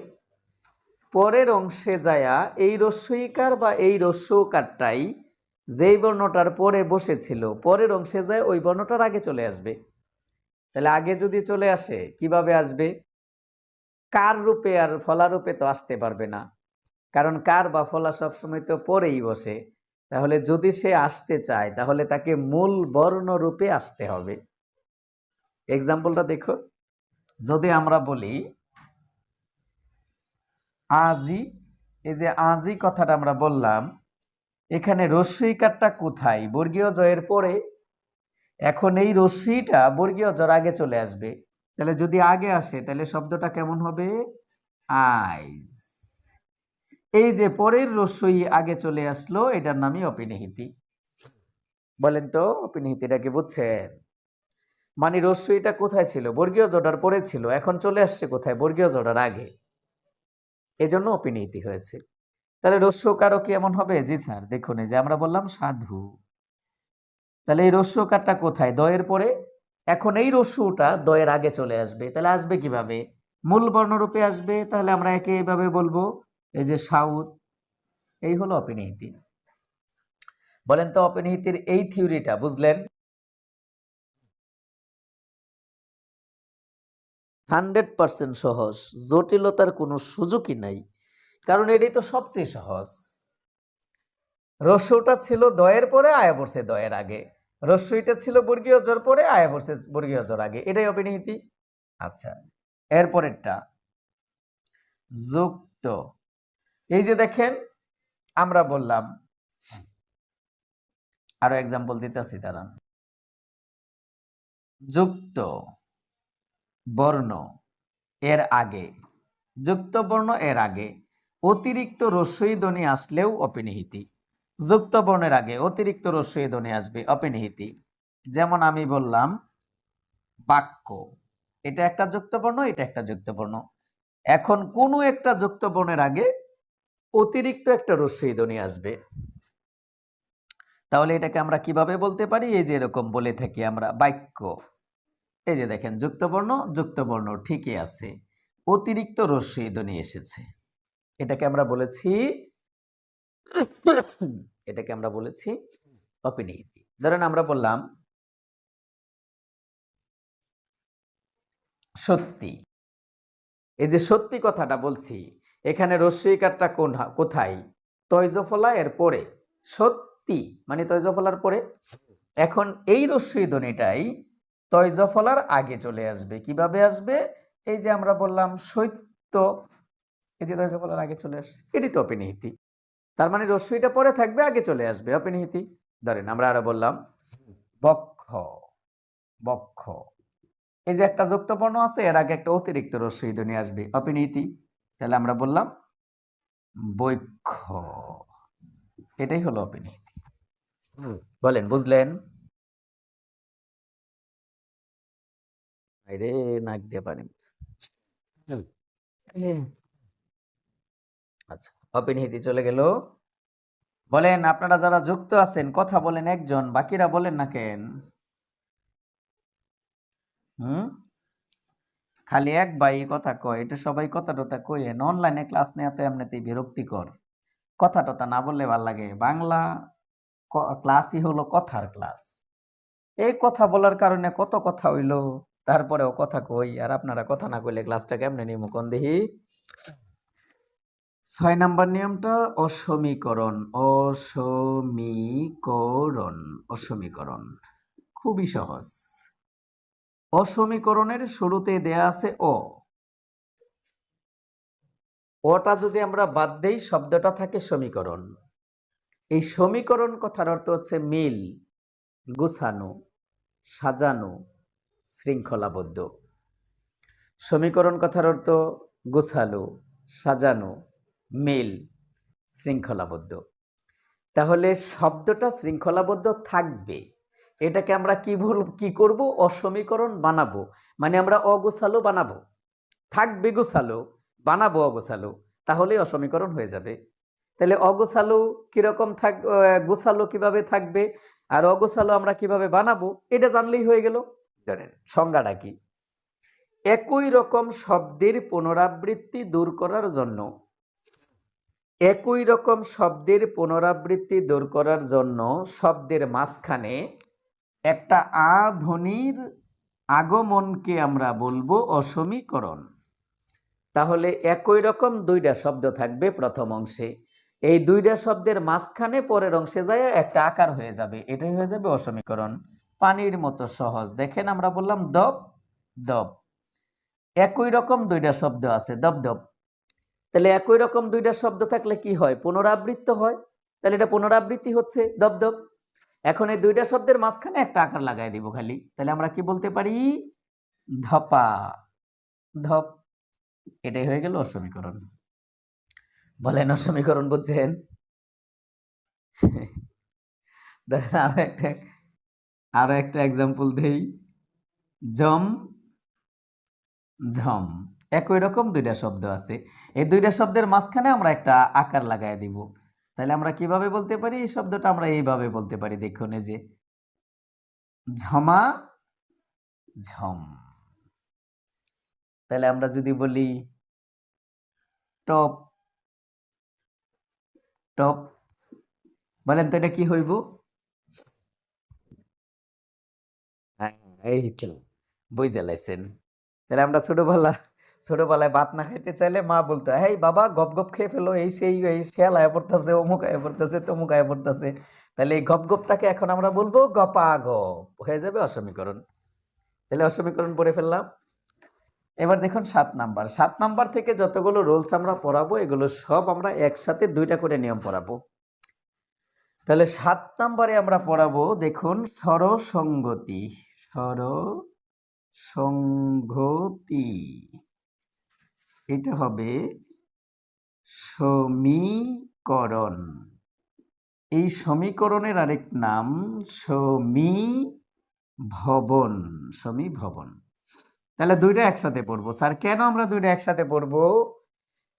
পরের অংশে যায়া এই রস্যইকার বা এই রস্যৌকারটাই যেই বর্ণটার পরে বসেছিল, পরের অংশে যায় ওই বর্ণটার আগে চলে আসবে। তাহলে আগে যদি চলে আসে, কিভাবে আসবে? কার রূপে আর ফলা রূপে তো আসতে পারবে না, কারণ কার বা ফলা সবসময় তো পরেই বসে। তাহলে যদি সে আসতে চায়, তাহলে তাকে মূল বর্ণ রূপে আসতে হবে। এক্সাম্পলটা দেখো, যদি আমরা বলি আজি, এই যে আজি কথাটা আমরা বললাম, এখানে রস্যইকারটা কোথায়? বর্গীয় জয়ের পরে। এখন এই রস্যইটা বর্গীয় জর আগে চলে আসবে। তাহলে যদি আগে আসে, তাহলে শব্দটা কেমন হবে? আইজ। এই যে পরের রস্যই আগে চলে আসলো, এটার নামই অপিনিহিতি। বলেন তো অপিনিহিতিটা কি বুঝছেন? মানে রস্যইটা কোথায় ছিল? বর্গীয় জটার পরে ছিল, এখন চলে আসছে কোথায়? বর্গীয় জটার আগে। এজন্য অপিনিহিতি হয়েছে। তাহলে রস্যকারও কি এমন হবে? জি স্যার, দেখুন এই যে আমরা বললাম সাধু, তাহলে এই রস্যকারটা কোথায়? দয়ের পরে। এখন এই রস্যটা দয়ের আগে চলে আসবে, তাহলে আসবে কিভাবে? মূল বর্ণরূপে আসবে। তাহলে আমরা একে এইভাবে বলবো, এই যে সাউথ। এই হলো অপিনিহিতি। বলেন তো অপিনিহিতির এই থিওরিটা বুঝলেন? 100% সহজ, জটিলতার কোনো সুযোগই নাই, কারণ এটাই তো সবচেয়ে সহজ। রস্যটা ছিল দয়ের পরে, আয়া পড়ছে দয়ের আগে। রস্যইটা ছিল বর্গীয় জর পরে, আয়া পড়ছে বর্গীয় জর আগে। এটাই অপিনিহিতি। আচ্ছা, এরপরেরটা যুক্ত। এই যে দেখেন, আমরা বললাম, আরো এক্সাম্পল দিতেছি দাঁড়ান। যুক্ত বর্ণ এর আগে, যুক্ত বর্ণ এর আগে অতিরিক্ত রস্যই ধ্বনি আসলেও অপিনিহিতি। যুক্ত বর্ণের আগে অতিরিক্ত রস্যই ধ্বনি আসবে, অপিনিহিতি। যেমন আমি বললাম বাক্য, এটা একটা যুক্ত বর্ণ, এটা একটা যুক্ত বর্ণ। এখন কোনো একটা যুক্ত বর্ণের আগে অতিরিক্ত একটা রস্যই ধ্বনি আসবে, তাহলে এটাকে আমরা কিভাবে বলতে পারি? এই যে এরকম বলে থাকি আমরা, বাক্য। এই যে দেখেন, যুক্ত বর্ণ ঠিকই আছে, অতিরিক্ত রস্যই ধ্বনি এসেছে। এটাকে আমরা বলেছি অপিনিহিতি। ধরেন আমরা বললাম সত্যি। এই যে সত্যি কথাটা বলছি, এখানে রস্যইকারটা কোথায়? তৈজফলা এর পরে। সত্যি মানে তৈজফলার পরে। এখন এই রস্যই ধ্বনিটাই তৈজফলার আগে চলে আসবে। কিভাবে আসবে? এই যে আমরা বললাম সত্য, এই যে তৈজফলার আগে চলে আসছে, এটি তো অপিনিহিতি। তার মানে রস্যইটা পরে থাকবে, আগে চলে আসবে, অপিনিহিতি। ধরেন আমরা আরো বললাম বক্ষ, বক্ষ। এই যে একটা যুক্ত বর্ণ আছে, এর আগে একটা অতিরিক্ত রস্যই ধ্বনি আসবে, অপিনিহিতি। তাহলে আমরা বললাম বৈক্ষ। এটাই হলো অপিনিহিতি। বলেন, বুঝলেন? আরে নাক দিয়ে পানি। আচ্ছা, অপিনিহিতি চলে গেল। বলেন, আপনারা যারা যুক্ত আছেন কথা বলেন একজন, বাকিরা বলেন না কেন? খালি এক ভাই কথা কয়, এটা সবাই কথা টথা কইেন। অনলাইনে ক্লাস নেওয়াতে এমনিতেই বিরক্তিকর, কথা টথা না বললে ভাল লাগে। বাংলা ক্লাসই হলো কথার ক্লাস। এই কথা বলার কারণে কত কথা হইলো, তারপরেও কথা কই, আর আপনারা কথা না কইলে ক্লাসটা কেমনে নিমু কোন দেখি? 6 নাম্বার নিয়মটা অসমীকরণ। অসমীকরণ, অসমীকরণ খুবই সহজ। অসমীকরণের শুরুতে দেয়া আছে অ। ওটা যদি আমরা বাদ দেই, শব্দটা থাকে সমীকরণ। এই সমীকরণ কথার অর্থ হচ্ছে মিল, গুছানো, সাজানো, শৃঙ্খলাবদ্ধ। সমীকরণ কথার অর্থ গোছালো, সাজানো, মিল, শৃঙ্খলাবদ্ধ। তাহলে শব্দটা শৃঙ্খলাবদ্ধ থাকবে, এটাকে আমরা কি করব? অসমীকরণ বানাবো, মানে আমরা অগোছালো বানাবো। থাকবে গোছালো, বানাবো অগোছালো, তাহলে অসমীকরণ হয়ে যাবে। তাহলে অগোছালো কিরকম গোছালো কিভাবে থাকবে আর অগোছালো আমরা কিভাবে বানাবো, এটা জানলেই হয়ে গেল। জানেন সংজ্ঞাটা কি? একই রকম শব্দের পুনরাবৃত্তি দূর করার জন্য, একই রকম শব্দের পুনরাবৃত্তি দূর করার জন্য শব্দের মাঝখানে একটা আ ধ্বনির আগমনকে আমরা বলবো অসমীকরণ। তাহলে একই রকম দুইটা শব্দ থাকবে প্রথম অংশে, এই দুইটা শব্দের মাঝখানে পরের অংশে যায় একটা আকার হয়ে যাবে, এটাই হয়ে যাবে অসমীকরণ। পানির মতো সহজ। দেখেন আমরা বললাম দব দব, একই রকম দুইটা শব্দ আছে দব দব। তাহলে একই রকম দুইটা শব্দ থাকলে কি হয়? পুনরাবৃত্ত হয়। তাহলে এটা পুনরাবৃত্তি হচ্ছে দব দব। এখন এই দুইটা শব্দের মাঝখানে একটা আকার লাগাই দিব খালি, তাহলে আমরা কি বলতে পারি? ধপা ধপ। এটাই হয়ে গেল অসমীকরণ। বলেন অসমীকরণ বুঝছেন? আরো একটা এক্সাম্পল দেই। জম ঝম, একই রকম দুইটা শব্দ আছে, এই দুইটা শব্দের মাঝখানে আমরা একটা আকার লাগাই দিব। তাহলে আমরা কিভাবে বলতে পারি? এই শব্দটা আমরা এইভাবে বলতে পারি, দেখুন এই যে ঝমা ঝম। তাহলে আমরা যদি বলি টপ টপ, বলেন তো এটা কি হইব? হ্যাঁ, এই তো বুঝে লাইছেন। তাহলে আমরা ছোটবেলায় ভাত না খাইতে চাইলে মা বলতো, এই বাবা গপ গপ খেয়ে ফেলো, এই সেই এই শেয়াল আয়া পড়তেছে, অমুক আয়া পড়তেছে, তমুক আয়া পড়তেছে। তাহলে এই গপ গপটাকে এখন আমরা বলবো গপা গপ, হয়ে যাবে অসমীকরণ। তাহলে অসমীকরণ পড়ে ফেললাম। এবার দেখুন 7 নাম্বার। 7 নাম্বার থেকে যতগুলো রুলস আমরা পড়াবো এগুলো সব আমরা একসাথে দুইটা করে নিয়ম পড়াবো। তাহলে 7 নাম্বারে আমরা পড়াবো, দেখুন স্বরসঙ্গতি। স্বরসঙ্গতি, এটা হবে সমীকরণ। এই সমীকরণের আরেক নাম সমীভবন। সমীভবন। তাহলে দুইটা একসাথে পড়বো। স্যার কেন আমরা দুইটা একসাথে পড়বো?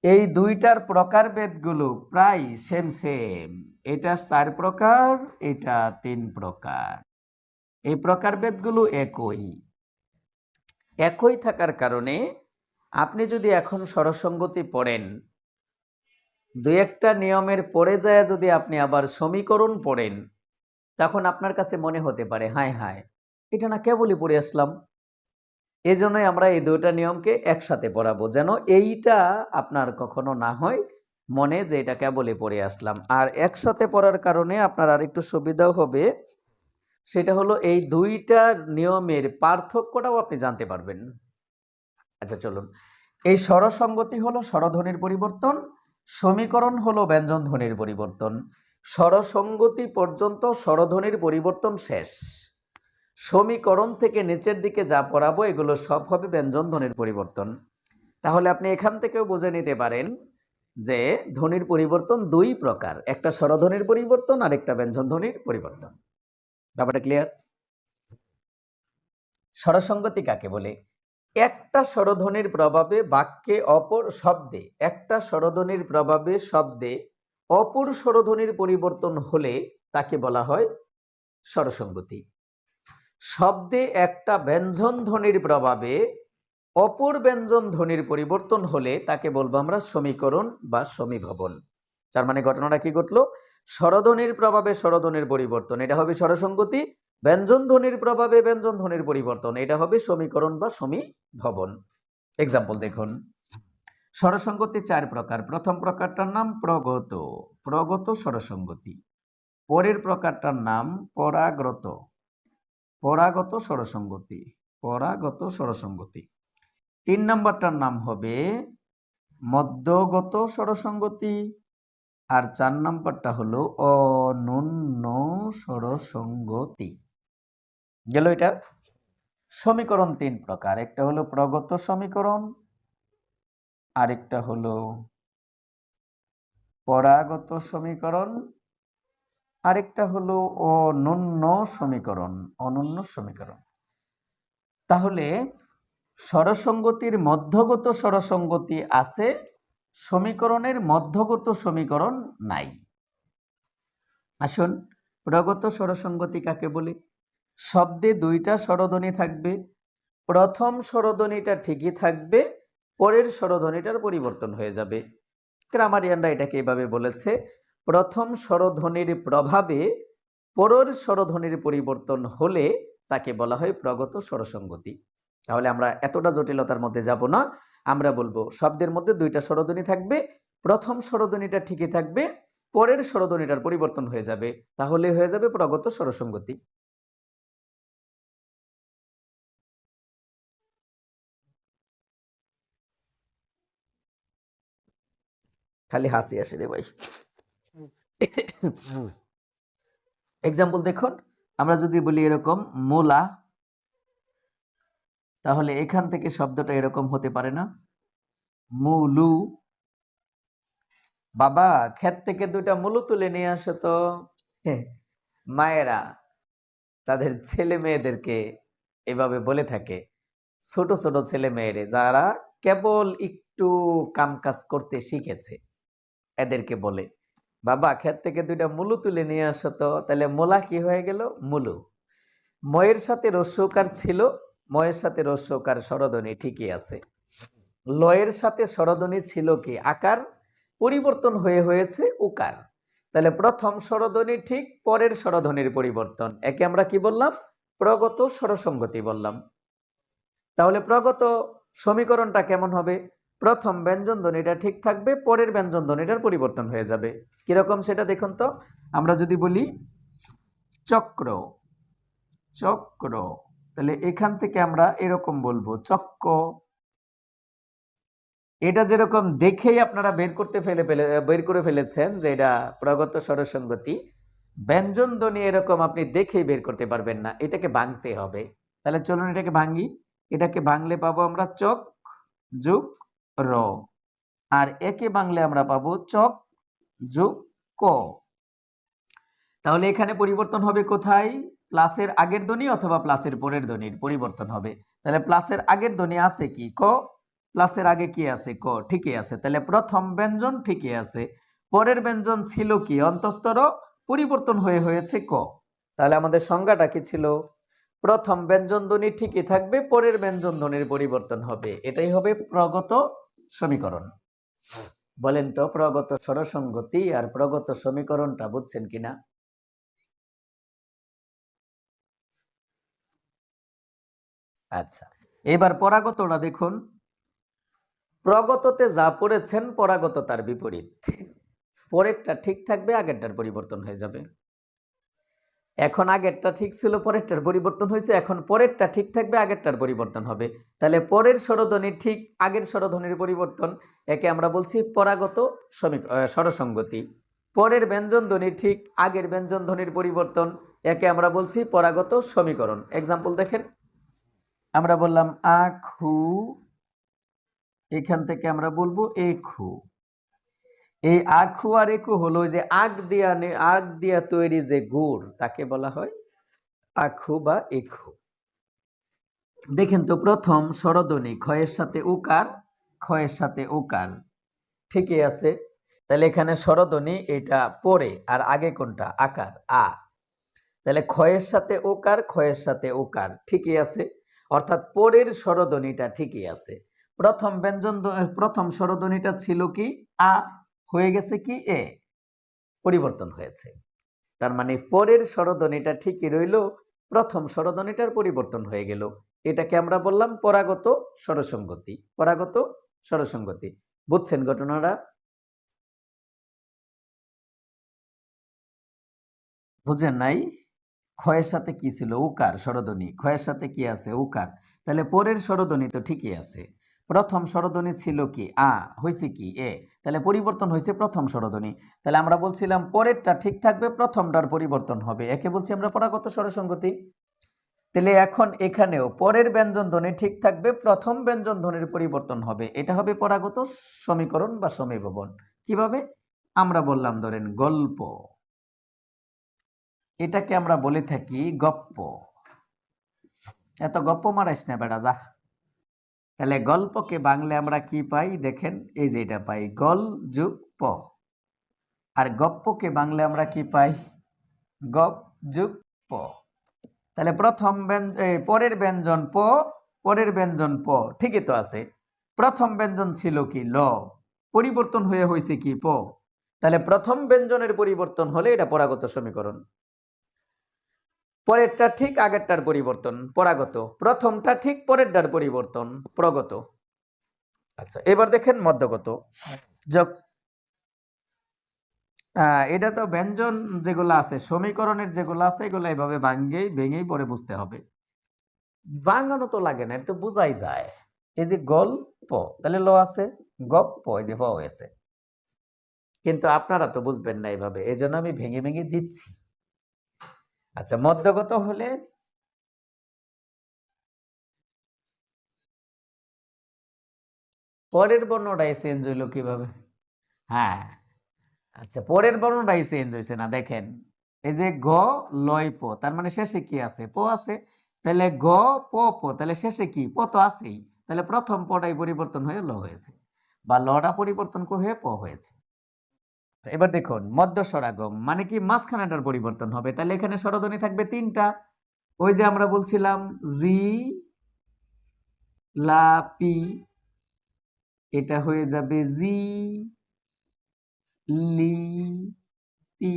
এই দুইটার প্রকারভেদগুলো প্রায় সেম সেম। এটা 4 প্রকার, এটা 3 প্রকার। এই প্রকারভেদগুলো একই থাকার কারণে আপনি যদি এখন স্বরসঙ্গতি পড়েন, দুই একটা নিয়মের পড়ে যায় যদি আপনি আবার সমীকরণ পড়েন, তখন আপনার কাছে মনে হতে পারে হায় হায়, এটা না কেবলই পড়ে আসলাম। এই জন্যই আমরা এই দুইটা নিয়মকে একসাথে পড়াবো, যেন এইটা আপনার কখনো না হয় মনে যে এটা কেবলই পড়ে আসলাম। আর একসাথে পড়ার কারণে আপনার আরেকটু সুবিধাও হবে, সেটা হলো এই দুইটা নিয়মের পার্থক্যটাও আপনি জানতে পারবেন। আচ্ছা চলুন, এই স্বরসঙ্গতি হলো স্বরধ্বনির পরিবর্তন, সমীকরণ হলো ব্যঞ্জন ধ্বনির পরিবর্তন। স্বরসঙ্গতি পর্যন্ত স্বরধ্বনির পরিবর্তন শেষ, সমীকরণ থেকে নিচের দিকে যা পড়াবো এগুলো সব হবে ব্যঞ্জন ধ্বনির পরিবর্তন। তাহলে আপনি এখান থেকেও বুঝে নিতে পারেন যে ধ্বনির পরিবর্তন দুই প্রকার, একটা স্বরধ্বনির পরিবর্তন আর একটা ব্যঞ্জন ধ্বনির পরিবর্তন। ব্যাপারটা ক্লিয়ার? স্বরসঙ্গতি কাকে বলে? একটা স্বরধ্বনির প্রভাবে বাক্যে অপর শব্দে, একটা স্বরধ্বনির প্রভাবে শব্দে অপর স্বরধ্বনির পরিবর্তন হলে তাকে বলা হয় স্বরসঙ্গতি। শব্দে একটা ব্যঞ্জন ধ্বনির প্রভাবে অপর ব্যঞ্জন ধ্বনির পরিবর্তন হলে তাকে বলবো আমরা সমীকরণ বা সমীভবন। তার মানে ঘটনাটা কি ঘটলো? স্বরধ্বনির প্রভাবে স্বরধ্বনির পরিবর্তন, এটা হবে স্বরসঙ্গতি। ব্যঞ্জন ধ্বনির প্রভাবে ব্যঞ্জন ধ্বনির পরিবর্তন, এটা হবে সমীকরণ বা সমীভবন। এক্সাম্পল দেখুন, স্বরসঙ্গতি 4 প্রকার। প্রথম প্রকারটার নাম প্রগত, প্রগত স্বরসঙ্গতি। পরের প্রকারটার নাম পরাগ্রত, পরাগত স্বরসঙ্গতি, পরাগত স্বরসঙ্গতি। 3 নম্বরটার নাম হবে মধ্যগত স্বরসঙ্গতি, আর 4 নম্বরটা হলো অনুন্ন স্বরসঙ্গতি। গেল এটা। সমীকরণ 3 প্রকার, একটা হলো প্রগত সমীকরণ, আরেকটা হলো পরাগত সমীকরণ, আরেকটা হলো অনন্য সমীকরণ। অনন্য সমীকরণ। তাহলে স্বরসঙ্গতির মধ্যগত স্বরসঙ্গতি আছে, সমীকরণের মধ্যগত সমীকরণ নাই। আসুন, প্রগত স্বরসঙ্গতি কাকে বলে? শব্দে দুইটা স্বরধ্বনি থাকবে, প্রথম স্বরধ্বনিটা ঠিকই থাকবে, পরের স্বরধ্বনিটার পরিবর্তন হয়ে যাবে। গ্রামারিয়ানরা এটাকে এভাবে বলেছে, প্রথম স্বরধ্বনির প্রভাবে পরের স্বরধ্বনির পরিবর্তন হলে তাকে বলা হয় প্রগত স্বরসঙ্গতি। তাহলে আমরা এতটা জটিলতার মধ্যে যাব না, আমরা বলবো শব্দের মধ্যে দুইটা স্বরধ্বনি থাকবে, প্রথম স্বরধ্বনিটা ঠিকই থাকবে, পরের স্বরধ্বনিটার পরিবর্তন হয়ে যাবে, তাহলে হয়ে যাবে প্রগত স্বরসঙ্গতি। খালি হাসি আসে রে ভাই। এক্সাম্পল দেখুন, আমরা যদি বলি এরকম মূলা, তাহলে এখান থেকে শব্দটা এরকম হতে পারে না? মুলু। বাবা, ক্ষেত থেকে দুইটা মুলু তুলে নিয়ে আসো তো। মায়েরা তাদের ছেলে মেয়েদেরকে এভাবে বলে থাকে, ছোট ছোট ছেলে মেয়েরে যারা কেবল একটু কাম কাজ করতে শিখেছে, এদেরকে বলে, বাবা ক্ষেত থেকে দুইটা মুলু তুলে নিয়ে আসো তো। তাহলে মোলা কি হয়ে গেল? মুলু। ময়ের সাথে রস্যকার ছিল, ময়ের সাথে রস্যকার স্বরধ্বনি ঠিকই আছে। লয়ের সাথে স্বরধ্বনি ছিল কি? আকার, পরিবর্তন হয়েছে উকার। তাহলে প্রথম স্বরধ্বনি ঠিক, পরের স্বরধ্বনির পরিবর্তন, একে আমরা কি বললাম? প্রগত স্বরসঙ্গতি বললাম। তাহলে প্রগত সমীকরণটা কেমন হবে? প্রথম ব্যঞ্জন ধ্বনিটা ঠিক থাকবে, পরের ব্যঞ্জন ধ্বনিটার পরিবর্তন হয়ে যাবে। কিরকম সেটা দেখুন তো। আমরা যদি বলি চক্র, চক্র, তাহলে এখান থেকে আমরা এরকম বলবো চক্ক। এটা যেরকম দেখেই আপনারা বের করে ফেলেছেন যে এটা প্রগত স্বরসঙ্গতি, ব্যঞ্জন ধ্বনি এরকম আপনি দেখেই বের করতে পারবেন না, এটাকে ভাঙতে হবে। তাহলে চলুন এটাকে ভাঙি। এটাকে ভাঙলে পাবো আমরা চক যুগ র, আর একে ভাঙলে আমরা পাবো চক যুগ ক। তাহলে এখানে পরিবর্তন হবে কোথায়? প্লাসের আগের ধ্বনি অথবা প্লাসের পরের ধ্বনির পরিবর্তন হবে। তাহলে প্লাসের আগের ধ্বনি আছে কি? ক। প্লাসের আগে কি আছে? ক। ঠিকই আছে। তাহলে প্রথম ব্যঞ্জন ঠিকই আছে, পরের ব্যঞ্জন ছিল কি? অন্তঃস্তর, পরিবর্তন হয়েছে ক। তাহলে আমাদের সংজ্ঞাটা কি ছিল? প্রথম ব্যঞ্জন ধ্বনি ঠিকই থাকবে, পরের ব্যঞ্জন ধ্বনির পরিবর্তন হবে, এটাই হবে প্রগত সমীকরণ। বলেন তো, প্রগত স্বরসঙ্গতি আর প্রগত সমীকরণটা বুঝছেন কিনা? আচ্ছা, এবার পরাগতটা দেখুন। প্রগততে যা পড়েছেন, পরাগত তার বিপরীত। পরেরটা ঠিক থাকবে, আগেরটার পরিবর্তন হয়ে যাবে। এখন আগেরটা ঠিক ছিল, পরেরটার পরিবর্তন হয়েছে, এখন পরেরটা ঠিক থাকবে, আগেরটার পরিবর্তন হবে। তাহলে পরের স্বরধ্বনি ঠিক, আগের স্বরধ্বনির পরিবর্তন, একে আমরা বলছি পরাগত স্বরসঙ্গতি। পরের ব্যঞ্জন ধ্বনি ঠিক, আগের ব্যঞ্জন ধ্বনির পরিবর্তন, একে আমরা বলছি পরাগত সমীকরণ। এক্সাম্পল দেখেন, আমরা বললাম আখু, এখান থেকে আমরা বলবো এখু। এই আখু আর একু হলো যে আগ দিয়া তৈরি যে গুড়, তাকে বলা হয় আখু বা এখু। দেখেন তো, প্রথম স্বরধ্বনি ক্ষয়ের সাথে উকার, ক্ষয়ের সাথে উকার, ঠিকই আছে। তাহলে এখানে স্বরধ্বনি এটা পরে, আর আগে কোনটা? আকার, আ। তাহলে ক্ষয়ের সাথে ওকার, ক্ষয়ের সাথে ওকার, ঠিকই আছে। অর্থাৎ পরের স্বরধ্বনিটা ঠিকই আছে। প্রথম স্বরধ্বনিটা ছিল কি? আ, হয়ে গেছে কি? এ, পরিবর্তন হয়েছে। তার মানে পরের স্বরধ্বনিটা ঠিকই রইল, প্রথম স্বরধ্বনিটার পরিবর্তন হয়ে গেল। এটাকে আমরা বললাম পরাগত স্বরসঙ্গতি। পরাগত স্বরসঙ্গতি। বুঝছেন ঘটনাটা? বুঝেন নাই? ক্ষয়ের সাথে কি ছিল? উকার স্বরধ্বনি। ক্ষয়ের সাথে কি আছে? উকার। তাহলে পরের স্বরধ্বনি তো ঠিকই আছে। প্রথম স্বরধ্বনি ছিল কি? আ, হয়েছে কি? এ। তাহলে পরিবর্তন হয়েছে প্রথম স্বরধ্বনি। তাহলে আমরা বলছিলাম পরেরটা ঠিক থাকবে, প্রথমটার পরিবর্তন হবে, একে বলছি আমরা পরাগত স্বরসঙ্গতি। তাহলে এখন এখানেও পরের ব্যঞ্জন ধ্বনি ঠিক থাকবে, প্রথম ব্যঞ্জন ধ্বনির পরিবর্তন হবে, এটা হবে পরাগত সমীকরণ বা সমীভবন। কিভাবে? আমরা বললাম ধরেন গল্প, এটাকে আমরা বলে থাকি গপ্প। এত গপ্প মারাইস না বেটা, যা। তাহলে গল্পকে বাংলায় আমরা কি পাই দেখেন, এই যে এটা পাই গল যুগ প। আর গপ্পকে বাংলায় আমরা কি পাই, গপ যুগ প। তাহলে প্রথম পরের ব্যঞ্জন প, পরের ব্যঞ্জন প, ঠিকই তো আছে। প্রথম ব্যঞ্জন ছিল কি ল, পরিবর্তন হয়ে হয়েছে কি প। তাহলে প্রথম ব্যঞ্জনের পরিবর্তন হলে এটা পরাগত সমীকরণ। পরেরটা ঠিক আগেরটার পরিবর্তন পরাগত, প্রথমটা ঠিক পরেরটার পরিবর্তন প্রগত। আচ্ছা, এবার দেখেন মধ্যগত। এটা তো ব্যঞ্জন যেগুলো আছে, সমীকরণের যেগুলো আছে, এগুলো এইভাবে ভেঙেই পরে বুঝতে হবে। বাঙানো তো লাগে না, এটা বোঝাই যায়। এই যে গল্প, তাহলে ল আছে, গপ্প, এই যে প হয়েছে। কিন্তু আপনারা তো বুঝবেন না এইভাবে, এই জন্য আমি ভেঙে ভেঙে দিচ্ছি। আচ্ছা, মধ্যগত হলে পরের বর্ণটাই চেঞ্জ হইলো কিভাবে? হ্যাঁ, আচ্ছা, পরের বর্ণটাই চেঞ্জ হয়েছে না, দেখেন। এই যে গ লয় প, তার মানে শেষে কি আছে, প আছে। তাহলে গ প প, তাহলে শেষে কি, প তো আছেই। তাহলে প্রথম পটাই পরিবর্তন হয়ে ল হয়েছে, বা লটা পরিবর্তন হয়ে প হয়েছে। এবার দেখুন মধ্য স্বরাগম মানে কি, মাঝখানেটার পরিবর্তন হবে। তাহলে এখানে স্বরধ্বনি থাকবে তিনটা। ওই যে আমরা বলছিলাম জি লা পি, এটা হয়ে যাবে জি লি পি।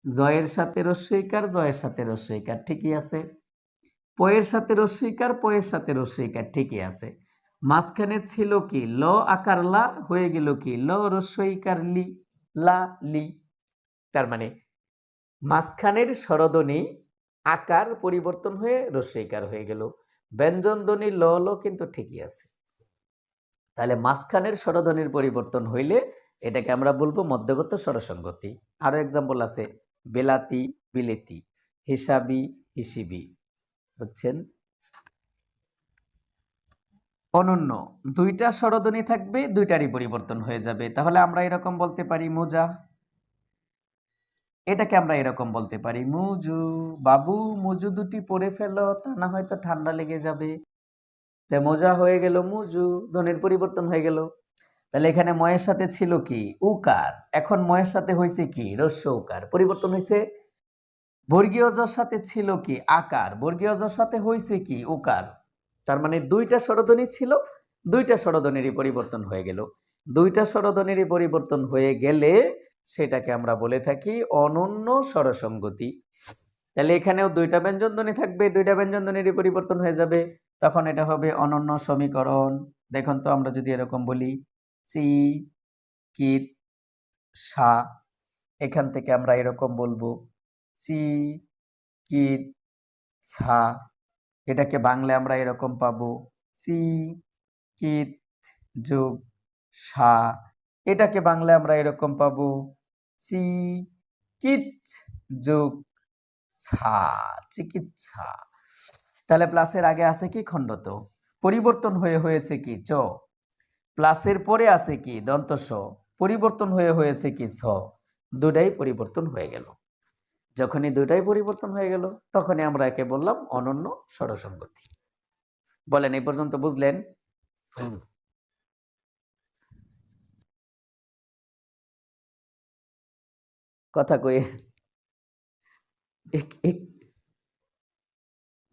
জয়ের সাথে রস্বইকার, জয়ের সাথে রস্বইকার, ঠিকই আছে। পয়ের সাথে রস্বইকার, পয়ের সাথে রস্বইকার, ঠিকই আছে। মাঝখানে ছিল কি ল আকার লা, হয়ে গেল কি ল রস্বইকার লি, লা লি। তার মানে মাঝখানের স্বরধ্বনি আকার পরিবর্তন হয়ে রস্বইকার হয়ে গেল। ব্যঞ্জন ধ্বনি ল ল কিন্তু ঠিকই আছে। তাহলে মাঝখানের স্বরধ্বনির পরিবর্তন হইলে এটাকে আমরা বলবো মধ্যগত স্বরসংগতি। আরো এক্সাম্পল আছে, বেলাতি বিলেতি, হিসাবি হিসিবি, বুঝছেন। অনন্য, দুইটা স্বরধ্বনি থাকবে, দুইটারই পরিবর্তন হয়ে যাবে। তাহলে আমরা এরকম বলতে পারি মোজা, এটাকে আমরা এরকম বলতে পারি মুজু। বাবু মুজু দুটি পরে ফেলো, তা না হয়তো ঠান্ডা লেগে যাবে। তাই মোজা হয়ে গেল মুজু, ধ্বনির পরিবর্তন হয়ে গেল। তাহলে এখানে ময়ের সাথে ছিল কি উকার, এখন ময়ের সাথে হয়েছে কি রস্য উকার, পরিবর্তন হয়েছে। বর্গীয় জর সাথে ছিল কি আকার, বর্গীয় জর সাথে হয়েছে কি উকার। তার মানে দুইটা স্বরধ্বনি ছিল, দুইটা স্বরধ্বনিরই পরিবর্তন হয়ে গেল। দুইটা স্বরধ্বনিরই পরিবর্তন হয়ে গেলে সেটাকে আমরা বলে থাকি অনন্য স্বরসংগতি। তাহলে এখানেও দুইটা ব্যঞ্জন ধ্বনি থাকবে, দুইটা ব্যঞ্জন ধ্বনিরই পরিবর্তন হয়ে যাবে, তখন এটা হবে অনন্য সমীকরণ। দেখুন তো, আমরা যদি এরকম বলি চি কিত সা, এখান থেকে আমরা এরকম বলবো চি কিত ছা। এটাকে বাংলায় আমরা এরকম পাবো চি কিত যোগ সা। এটাকে বাংলায় আমরা এরকম পাবো চি কিচ যোগ ছা, চিকিৎসা। তাহলে প্লাসের আগে আছে কি খণ্ডত, পরিবর্তন হয়ে হয়েছে কি চ। প্লাসের পরে আছে কি দন্ত স, পরিবর্তন হয়ে হয়েছে কি ছ। দুটাই পরিবর্তন হয়ে গেল। যখনই দুটাই পরিবর্তন হয়ে গেল, তখনই আমরা একে বললাম অনন্য স্বরসংগতি। বলেন এই পর্যন্ত বুঝলেন? কথা কই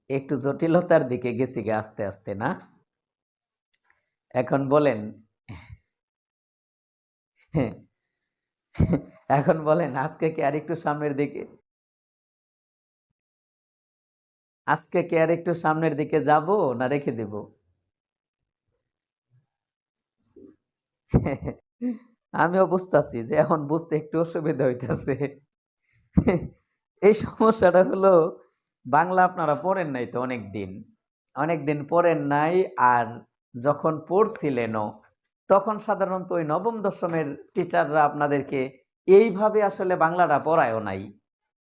একটু জটিলতার দিকে গেছি গে আস্তে আস্তে, না? এখন বলেন, এখন বলেন আজকে কি আর একটু সামনের দিকে, আজকে কি আর একটু সামনের দিকে যাব না রেখে দেব? আমিও বুঝতেছি যে এখন বুঝতে একটু অসুবিধা হইতেছে। এই সমস্যাটা হলো, বাংলা আপনারা পড়েন নাই তো অনেক দিন পড়েন নাই। আর যখন পড়ছিলেনও, তখন সাধারণত ওই নবম দশমের টিচাররা আপনাদেরকে এইভাবে আসলে বাংলাটা পড়ায়ও নাই।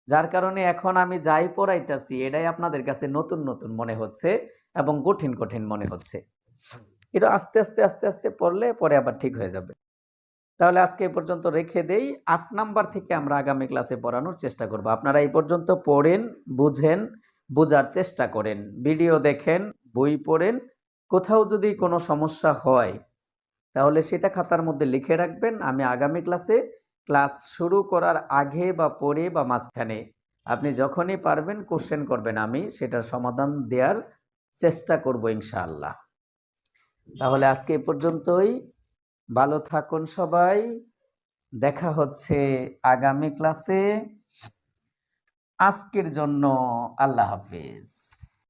যার কারণে এখন আমি যাই পড়াইতেছি এটাই আপনাদের কাছে নতুন নতুন মনে হচ্ছে এবং কঠিন কঠিন মনে হচ্ছে। এটা আস্তে আস্তে আস্তে আস্তে পড়লে পরে আবার ঠিক হয়ে যাবে। তাহলে আজকে এ পর্যন্ত রেখে দেই। ৮ নাম্বার থেকে আমরা আগামী ক্লাসে পড়ানোর চেষ্টা করব। আপনারা এই পর্যন্ত পড়েন, বুঝেন, বোঝার চেষ্টা করেন, ভিডিও দেখেন, বই পড়েন। কোথাও যদি কোনো সমস্যা হয় তাহলে সেটা খাতার মধ্যে লিখে রাখবেন। আমি আগামী ক্লাসে ক্লাস শুরু করার আগে বা পরে বা মাঝখানে আপনি যখনই পারবেন কোশ্চেন করবেন, আমি সেটার সমাধান দেওয়ার চেষ্টা করব ইনশাআল্লাহ। তাহলে আজকে এ পর্যন্তই। ভালো থাকুন সবাই। দেখা হচ্ছে আগামী ক্লাসে। আজকের জন্য আল্লাহ হাফেজ।